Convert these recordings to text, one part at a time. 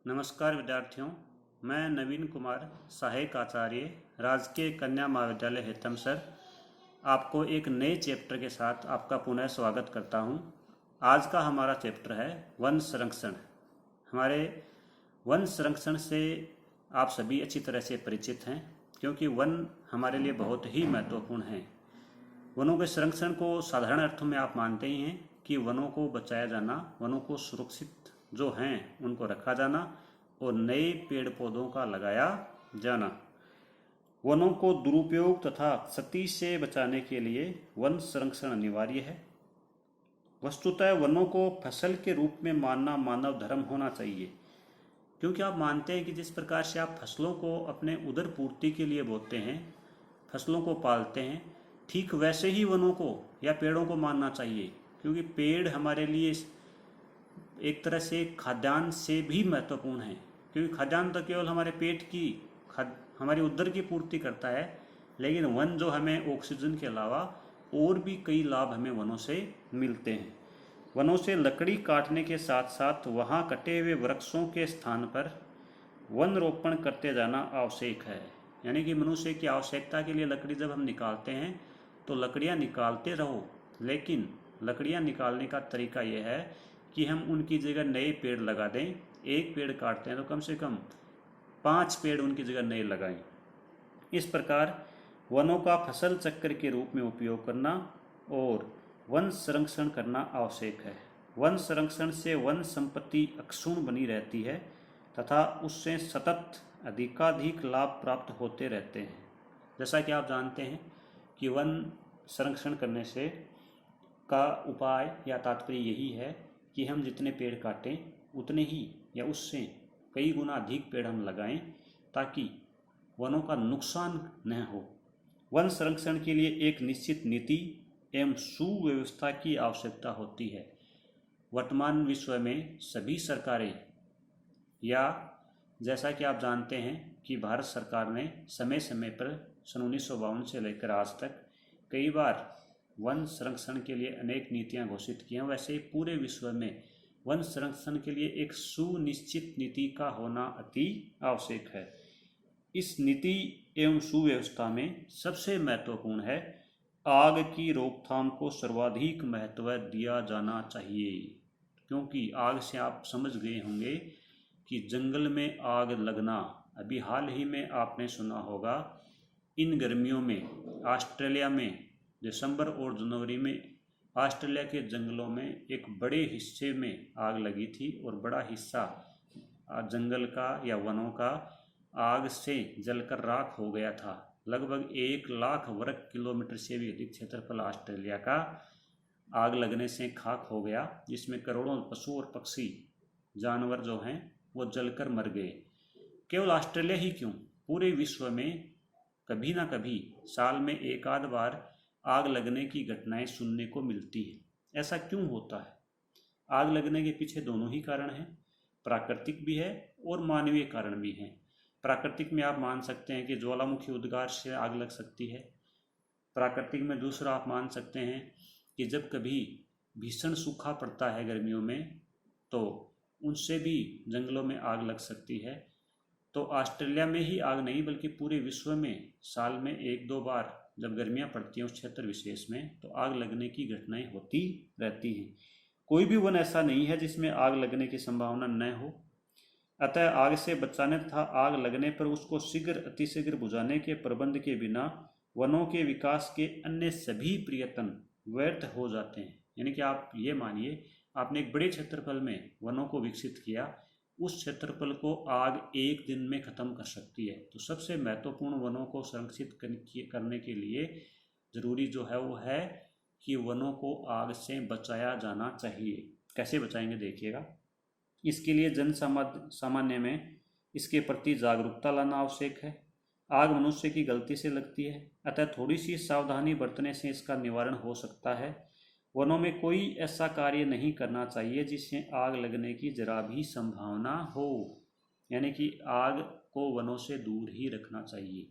नमस्कार विद्यार्थियों, मैं नवीन कुमार, सहायक आचार्य, राजकीय कन्या महाविद्यालय हेतमसर, आपको एक नए चैप्टर के साथ आपका पुनः स्वागत करता हूं। आज का हमारा चैप्टर है वन संरक्षण। हमारे वन संरक्षण से आप सभी अच्छी तरह से परिचित हैं, क्योंकि वन हमारे लिए बहुत ही महत्वपूर्ण हैं। वनों के संरक्षण को साधारण अर्थों में आप मानते ही हैं कि वनों को बचाया जाना, वनों को सुरक्षित जो हैं उनको रखा जाना और नए पेड़ पौधों का लगाया जाना। वनों को दुरुपयोग तथा क्षति से बचाने के लिए वन संरक्षण अनिवार्य है। वस्तुतः वनों को फसल के रूप में मानना मानव धर्म होना चाहिए, क्योंकि आप मानते हैं कि जिस प्रकार से आप फसलों को अपने उदर पूर्ति के लिए बोते हैं, फसलों को पालते हैं, ठीक वैसे ही वनों को या पेड़ों को मानना चाहिए, क्योंकि पेड़ हमारे लिए एक तरह से खाद्यान्न से भी महत्वपूर्ण है। क्योंकि खाद्यान्न तो केवल हमारे पेट की हमारी उदर की पूर्ति करता है, लेकिन वन जो हमें ऑक्सीजन के अलावा और भी कई लाभ हमें वनों से मिलते हैं। वनों से लकड़ी काटने के साथ साथ वहाँ कटे हुए वृक्षों के स्थान पर वन रोपण करते जाना आवश्यक है। यानी कि मनुष्य की आवश्यकता के लिए लकड़ी जब हम निकालते हैं तो लकड़ियाँ निकालते रहो, लेकिन लकड़ियाँ निकालने का तरीका यह है कि हम उनकी जगह नए पेड़ लगा दें। एक पेड़ काटते हैं तो कम से कम 5 पेड़ उनकी जगह नए लगाएं। इस प्रकार वनों का फसल चक्र के रूप में उपयोग करना और वन संरक्षण करना आवश्यक है। वन संरक्षण से वन संपत्ति अक्षुण्ण बनी रहती है तथा उससे सतत अधिकाधिक लाभ प्राप्त होते रहते हैं। जैसा कि आप जानते हैं कि वन संरक्षण करने से का उपाय या तात्पर्य यही है कि हम जितने पेड़ काटें उतने ही या उससे कई गुना अधिक पेड़ हम लगाएं, ताकि वनों का नुकसान न हो। वन संरक्षण के लिए एक निश्चित नीति एवं सुव्यवस्था की आवश्यकता होती है। वर्तमान विश्व में सभी सरकारें, या जैसा कि आप जानते हैं कि भारत सरकार ने समय समय पर सन 1952 से लेकर आज तक कई बार वन संरक्षण के लिए अनेक नीतियां घोषित की हैं। वैसे ही पूरे विश्व में वन संरक्षण के लिए एक सुनिश्चित नीति का होना अति आवश्यक है। इस नीति एवं सुव्यवस्था में सबसे महत्वपूर्ण है आग की रोकथाम को सर्वाधिक महत्व दिया जाना चाहिए। क्योंकि आग से आप समझ गए होंगे कि जंगल में आग लगना, अभी हाल ही में आपने सुना होगा इन गर्मियों में ऑस्ट्रेलिया में दिसंबर और जनवरी में ऑस्ट्रेलिया के जंगलों में एक बड़े हिस्से में आग लगी थी और बड़ा हिस्सा जंगल का या वनों का आग से जलकर राख हो गया था। लगभग 1 लाख वर्ग किलोमीटर से भी अधिक क्षेत्रफल ऑस्ट्रेलिया का आग लगने से खाक हो गया, जिसमें करोड़ों पशु और पक्षी जानवर जो हैं वो जलकर मर गए। केवल ऑस्ट्रेलिया ही क्यों, पूरे विश्व में कभी ना कभी साल में एक आध बार आग लगने की घटनाएं सुनने को मिलती है। ऐसा क्यों होता है? आग लगने के पीछे दोनों ही कारण हैं, प्राकृतिक भी है और मानवीय कारण भी हैं। प्राकृतिक में आप मान सकते हैं कि ज्वालामुखी उद्गार से आग लग सकती है। प्राकृतिक में दूसरा आप मान सकते हैं कि जब कभी भीषण सूखा पड़ता है गर्मियों में, तो उनसे भी जंगलों में आग लग सकती है। तो ऑस्ट्रेलिया में ही आग नहीं बल्कि पूरे विश्व में साल में 1-2 बार जब गर्मियाँ पड़ती हैं उस क्षेत्र विशेष में, तो आग लगने की घटनाएं होती रहती हैं। कोई भी वन ऐसा नहीं है जिसमें आग लगने की संभावना न हो। अतः आग से बचाने तथा आग लगने पर उसको शीघ्र अतिशीघ्र बुझाने के प्रबंध के बिना वनों के विकास के अन्य सभी प्रयत्न व्यर्थ हो जाते हैं। यानी कि आप ये मानिए, आपने एक बड़े क्षेत्रफल में वनों को विकसित किया, उस क्षेत्रफल को आग एक दिन में खत्म कर सकती है। तो सबसे महत्वपूर्ण वनों को संरक्षित करने के लिए जरूरी जो है वो है कि वनों को आग से बचाया जाना चाहिए। कैसे बचाएंगे देखिएगा। इसके लिए जन सामान्य में इसके प्रति जागरूकता लाना आवश्यक है। आग मनुष्य की गलती से लगती है, अतः थोड़ी सी सावधानी बरतने से इसका निवारण हो सकता है। वनों में कोई ऐसा कार्य नहीं करना चाहिए जिससे आग लगने की जरा भी संभावना हो। यानी कि आग को वनों से दूर ही रखना चाहिए।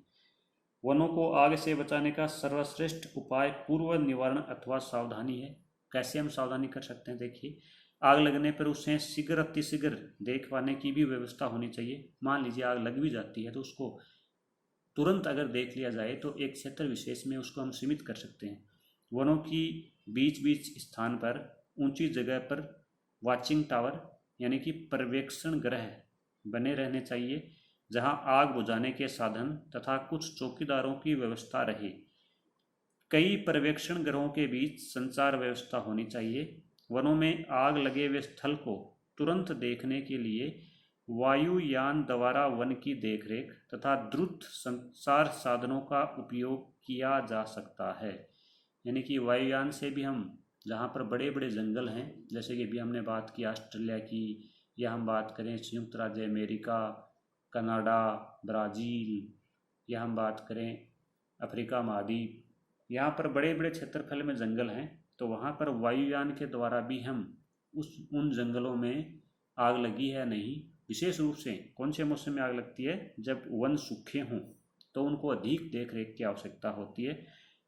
वनों को आग से बचाने का सर्वश्रेष्ठ उपाय पूर्व निवारण अथवा सावधानी है। कैसे हम सावधानी कर सकते हैं देखिए। आग लगने पर उसे शीघ्र अतिशीघ्र देख पाने की भी व्यवस्था होनी चाहिए। मान लीजिए आग लग भी जाती है तो उसको तुरंत अगर देख लिया जाए तो एक क्षेत्र विशेष में उसको हम सीमित कर सकते हैं। वनों की बीच बीच स्थान पर ऊंची जगह पर वाचिंग टावर यानी कि पर्यवेक्षण ग्रह बने रहने चाहिए, जहां आग बुझाने के साधन तथा कुछ चौकीदारों की व्यवस्था रहे। कई पर्यवेक्षण ग्रहों के बीच संचार व्यवस्था होनी चाहिए। वनों में आग लगे हुए स्थल को तुरंत देखने के लिए वायुयान द्वारा वन की देखरेख तथा द्रुत संचार साधनों का उपयोग किया जा सकता है। यानी कि वायुयान से भी हम जहाँ पर बड़े बड़े जंगल हैं, जैसे कि अभी हमने बात की ऑस्ट्रेलिया की, या हम बात करें संयुक्त राज्य अमेरिका, कनाडा, ब्राज़ील, या हम बात करें अफ्रीका महाद्वीप, यहाँ पर बड़े बड़े क्षेत्रफल में जंगल हैं, तो वहाँ पर वायुयान के द्वारा भी हम उन जंगलों में आग लगी है नहीं, विशेष रूप से कौन से मौसम में आग लगती है, जब वन सूखे हों तो उनको अधिक देख रेख की आवश्यकता होती है।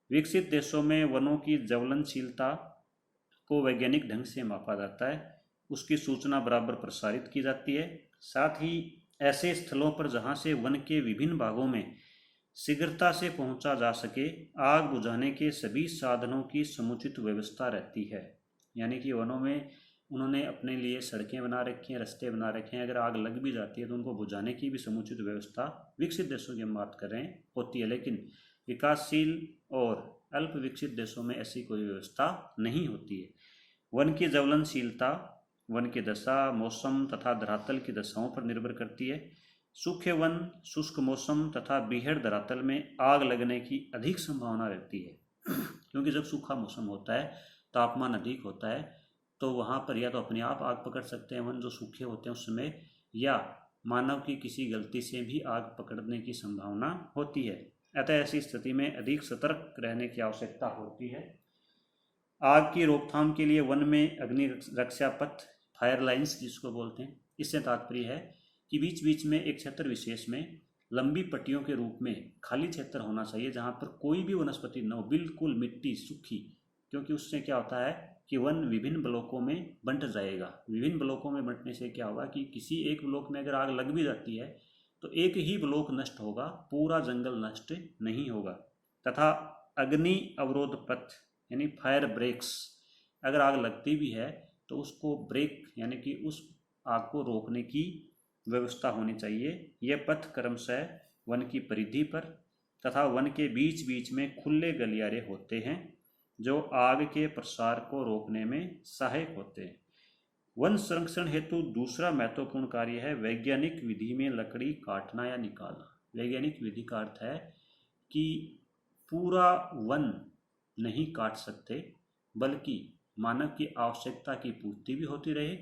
विकसित देशों में वनों की ज्वलनशीलता को वैज्ञानिक ढंग से मापा जाता है, उसकी सूचना बराबर प्रसारित की जाती है। साथ ही ऐसे स्थलों पर जहाँ से वन के विभिन्न भागों में शीघ्रता से पहुंचा जा सके, आग बुझाने के सभी साधनों की समुचित व्यवस्था रहती है। यानी कि वनों में उन्होंने अपने लिए सड़कें बना रखी हैं, रास्ते बना रखे हैं, अगर आग लग भी जाती है तो उनको बुझाने की भी समुचित व्यवस्था विकसित देशों की हम बात कर रहे हैं होती है। लेकिन विकासशील और अल्प विकसित देशों में ऐसी कोई व्यवस्था नहीं होती है। वन की ज्वलनशीलता वन की दशा, मौसम तथा धरातल की दशाओं पर निर्भर करती है। सूखे वन, शुष्क मौसम तथा बीहड़ धरातल में आग लगने की अधिक संभावना रहती है, क्योंकि जब सूखा मौसम होता है, तापमान अधिक होता है, तो वहाँ पर या तो अपने आप आग पकड़ सकते हैं वन जो सूखे होते हैं उस समय, या मानव की किसी गलती से भी आग पकड़ने की संभावना होती है। अतः ऐसी स्थिति में अधिक सतर्क रहने की आवश्यकता होती है। आग की रोकथाम के लिए वन में अग्नि रक्षा पथ, फायर लाइन्स जिसको बोलते हैं, इससे तात्पर्य है कि बीच बीच में एक क्षेत्र विशेष में लंबी पट्टियों के रूप में खाली क्षेत्र होना चाहिए जहाँ पर कोई भी वनस्पति न हो, बिल्कुल मिट्टी सूखी, क्योंकि उससे क्या होता है कि वन विभिन्न ब्लॉकों में बंट जाएगा। विभिन्न ब्लॉकों में बंटने से क्या होगा कि किसी एक ब्लॉक में अगर आग लग भी जाती है तो एक ही ब्लॉक नष्ट होगा, पूरा जंगल नष्ट नहीं होगा। तथा अग्नि अवरोध पथ यानी फायर ब्रेक्स, अगर आग लगती भी है तो उसको ब्रेक यानी कि उस आग को रोकने की व्यवस्था होनी चाहिए। यह पथ क्रमशः वन की परिधि पर तथा वन के बीच बीच में खुले गलियारे होते हैं जो आग के प्रसार को रोकने में सहायक होते हैं। वन संरक्षण हेतु दूसरा महत्वपूर्ण कार्य है वैज्ञानिक विधि में लकड़ी काटना या निकालना। वैज्ञानिक विधि का अर्थ है कि पूरा वन नहीं काट सकते, बल्कि मानव की आवश्यकता की पूर्ति भी होती रहे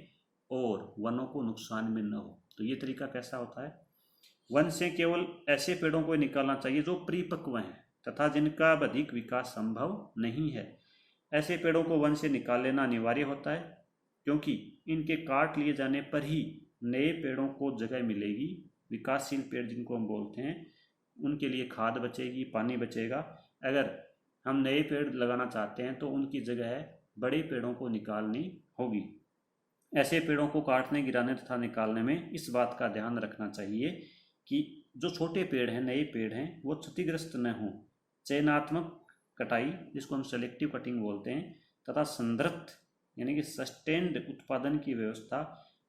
और वनों को नुकसान भी न हो। तो ये तरीका कैसा होता है, वन से केवल ऐसे पेड़ों को निकालना चाहिए जो परिपक्व हैं तथा जिनका अधिक विकास संभव नहीं है। ऐसे पेड़ों को वन से निकाल लेना अनिवार्य होता है, क्योंकि इनके काट लिए जाने पर ही नए पेड़ों को जगह मिलेगी। विकासशील पेड़ जिनको हम बोलते हैं उनके लिए खाद बचेगी, पानी बचेगा। अगर हम नए पेड़ लगाना चाहते हैं तो उनकी जगह बड़े पेड़ों को निकालनी होगी। ऐसे पेड़ों को काटने, गिराने तथा निकालने में इस बात का ध्यान रखना चाहिए कि जो छोटे पेड़ हैं, नए पेड़ हैं, वो क्षतिग्रस्त न हों। चयनात्मक कटाई जिसको हम सेलेक्टिव कटिंग बोलते हैं तथा संदृप्त यानी कि सस्टेन्ड उत्पादन की व्यवस्था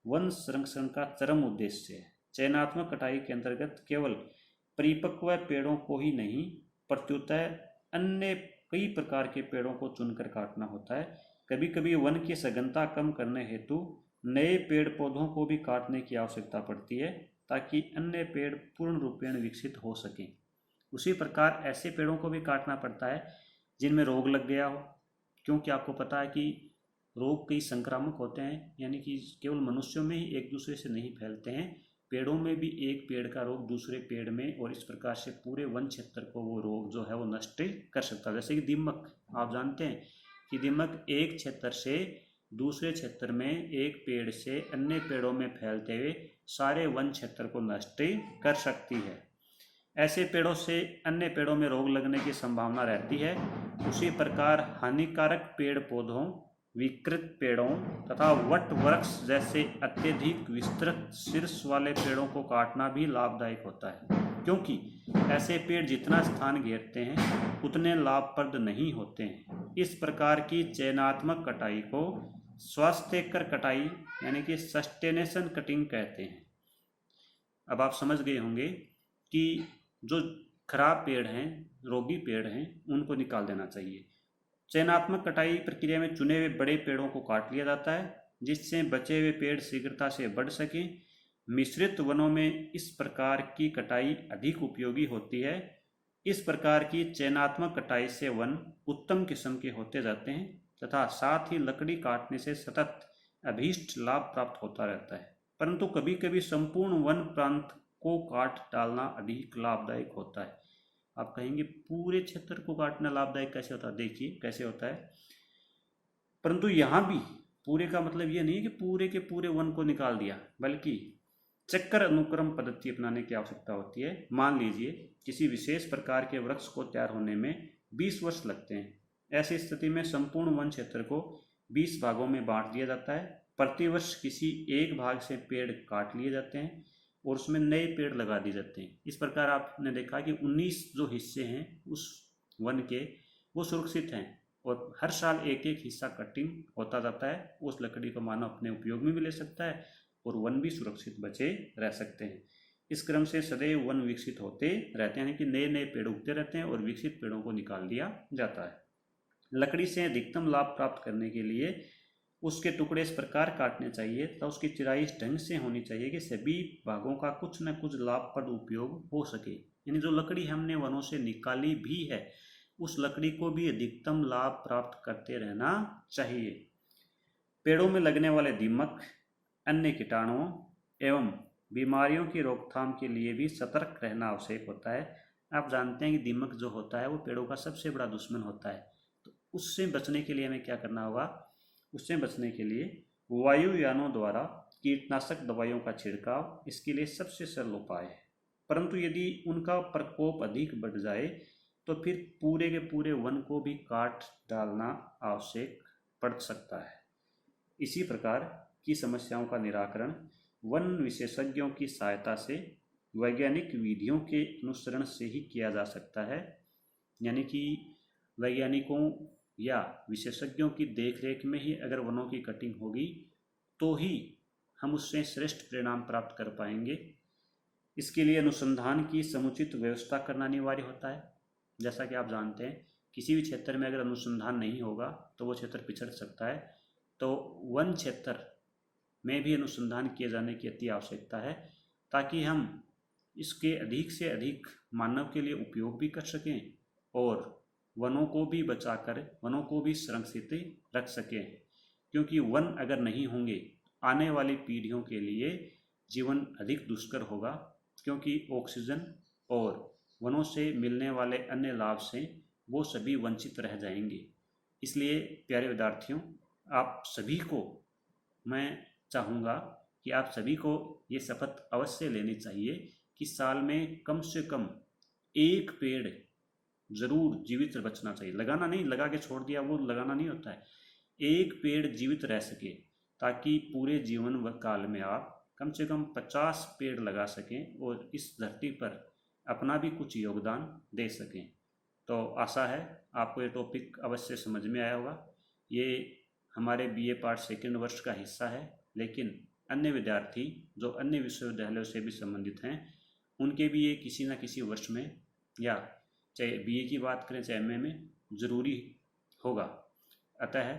वन संरक्षण का चरम उद्देश्य है। चयनात्मक कटाई के अंतर्गत केवल परिपक्व पेड़ों को ही नहीं, प्रत्युतः अन्य कई प्रकार के पेड़ों को चुनकर काटना होता है। कभी कभी वन की सघनता कम करने हेतु नए पेड़ पौधों को भी काटने की आवश्यकता पड़ती है ताकि अन्य पेड़ पूर्ण रूपेण विकसित हो सकें। उसी प्रकार ऐसे पेड़ों को भी काटना पड़ता है जिनमें रोग लग गया हो, क्योंकि आपको पता है कि रोग कई संक्रामक होते हैं, यानी कि केवल मनुष्यों में ही एक दूसरे से नहीं फैलते हैं, पेड़ों में भी एक पेड़ का रोग दूसरे पेड़ में, और इस प्रकार से पूरे वन क्षेत्र को वो रोग जो है वो नष्ट कर सकता है। जैसे कि दीमक, आप जानते हैं कि दीमक एक क्षेत्र से दूसरे क्षेत्र में एक पेड़ से अन्य पेड़ों में फैलते हुए सारे वन क्षेत्र को नष्ट कर सकती है। ऐसे पेड़ों से अन्य पेड़ों में रोग लगने की संभावना रहती है। उसी प्रकार हानिकारक पेड़ पौधों विकृत पेड़ों तथा वट वृक्ष जैसे अत्यधिक विस्तृत शीर्ष वाले पेड़ों को काटना भी लाभदायक होता है, क्योंकि ऐसे पेड़ जितना स्थान घेरते हैं उतने लाभप्रद नहीं होते हैं। इस प्रकार की चयनात्मक कटाई को स्वास्थ्यकर कटाई यानी कि सस्टेनेशन कटिंग कहते हैं। अब आप समझ गए होंगे कि जो खराब पेड़ हैं, रोगी पेड़ हैं, उनको निकाल देना चाहिए। चयनात्मक कटाई प्रक्रिया में चुने हुए बड़े पेड़ों को काट लिया जाता है जिससे बचे हुए पेड़ शीघ्रता से बढ़ सकें। मिश्रित वनों में इस प्रकार की कटाई अधिक उपयोगी होती है। इस प्रकार की चयनात्मक कटाई से वन उत्तम किस्म के होते जाते हैं तथा साथ ही लकड़ी काटने से सतत अभीष्ट लाभ प्राप्त होता रहता है। परंतु कभी कभी संपूर्ण वन प्रांत को काट डालना अधिक लाभदायक होता है। आप कहेंगे पूरे क्षेत्र को काटना लाभदायक कैसे होता है? देखिए कैसे होता है। परंतु यहाँ भी पूरे का मतलब ये नहीं कि पूरे के पूरे वन को निकाल दिया, बल्कि चक्कर अनुक्रम पद्धति अपनाने की आवश्यकता होती है। मान लीजिए किसी विशेष प्रकार के वृक्ष को तैयार होने में 20 वर्ष लगते हैं। ऐसी स्थिति में संपूर्ण वन क्षेत्र को 20 भागों में बांट दिया जाता है। प्रतिवर्ष किसी एक भाग से पेड़ काट लिए जाते हैं और उसमें नए पेड़ लगा दिए जाते हैं। इस प्रकार आपने देखा कि 19 जो हिस्से हैं उस वन के वो सुरक्षित हैं और हर साल एक एक हिस्सा कटिंग होता जाता है। उस लकड़ी को मानव अपने उपयोग में भी ले सकता है और वन भी सुरक्षित बचे रह सकते हैं। इस क्रम से सदैव वन विकसित होते रहते हैं कि नए नए पेड़ उगते रहते हैं और विकसित पेड़ों को निकाल दिया जाता है। लकड़ी से अधिकतम लाभ प्राप्त करने के लिए उसके टुकड़े इस प्रकार काटने चाहिए तो उसकी चिराई इस ढंग से होनी चाहिए कि सभी भागों का कुछ न कुछ लाभप्रद उपयोग हो सके। यानी जो लकड़ी हमने वनों से निकाली भी है उस लकड़ी को भी अधिकतम लाभ प्राप्त करते रहना चाहिए। पेड़ों में लगने वाले दीमक, अन्य कीटाणुओं एवं बीमारियों की रोकथाम के लिए भी सतर्क रहना आवश्यक होता है। आप जानते हैं कि दीमक जो होता है वो पेड़ों का सबसे बड़ा दुश्मन होता है, तो उससे बचने के लिए हमें क्या करना होगा? उससे बचने के लिए वायुयानों द्वारा कीटनाशक दवाइयों का छिड़काव इसके लिए सबसे सरल उपाय है। परंतु यदि उनका प्रकोप अधिक बढ़ जाए तो फिर पूरे के पूरे वन को भी काट डालना आवश्यक पड़ सकता है। इसी प्रकार की समस्याओं का निराकरण वन विशेषज्ञों की सहायता से वैज्ञानिक विधियों के अनुसरण से ही किया जा सकता है। यानी कि वैज्ञानिकों या विशेषज्ञों की देखरेख में ही अगर वनों की कटिंग होगी तो ही हम उससे श्रेष्ठ परिणाम प्राप्त कर पाएंगे। इसके लिए अनुसंधान की समुचित व्यवस्था करना अनिवार्य होता है। जैसा कि आप जानते हैं किसी भी क्षेत्र में अगर अनुसंधान नहीं होगा तो वो क्षेत्र पिछड़ सकता है। तो वन क्षेत्र में भी अनुसंधान किए जाने की अति आवश्यकता है ताकि हम इसके अधिक से अधिक मानव के लिए उपयोग भी कर सकें और वनों को भी बचाकर वनों को भी संरक्षित रख सकें। क्योंकि वन अगर नहीं होंगे आने वाली पीढ़ियों के लिए जीवन अधिक दुष्कर होगा, क्योंकि ऑक्सीजन और वनों से मिलने वाले अन्य लाभ से वो सभी वंचित रह जाएंगे। इसलिए प्यारे विद्यार्थियों, आप सभी को मैं चाहूँगा कि आप सभी को ये शपथ अवश्य लेनी चाहिए कि साल में कम से कम एक पेड़ ज़रूर जीवित बचना चाहिए। लगाना नहीं, लगा के छोड़ दिया वो लगाना नहीं होता है। एक पेड़ जीवित रह सके ताकि पूरे जीवन काल में आप कम से कम 50 पेड़ लगा सकें और इस धरती पर अपना भी कुछ योगदान दे सकें। तो आशा है आपको ये टॉपिक अवश्य समझ में आया होगा। ये हमारे बीए पार्ट सेकेंड वर्ष का हिस्सा है, लेकिन अन्य विद्यार्थी जो अन्य विश्वविद्यालयों से भी संबंधित हैं उनके भी ये किसी न किसी वर्ष में, या चाहे बीए की बात करें चाहे एमए में, ज़रूरी होगा। अतः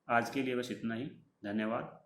आज के लिए बस इतना ही। धन्यवाद।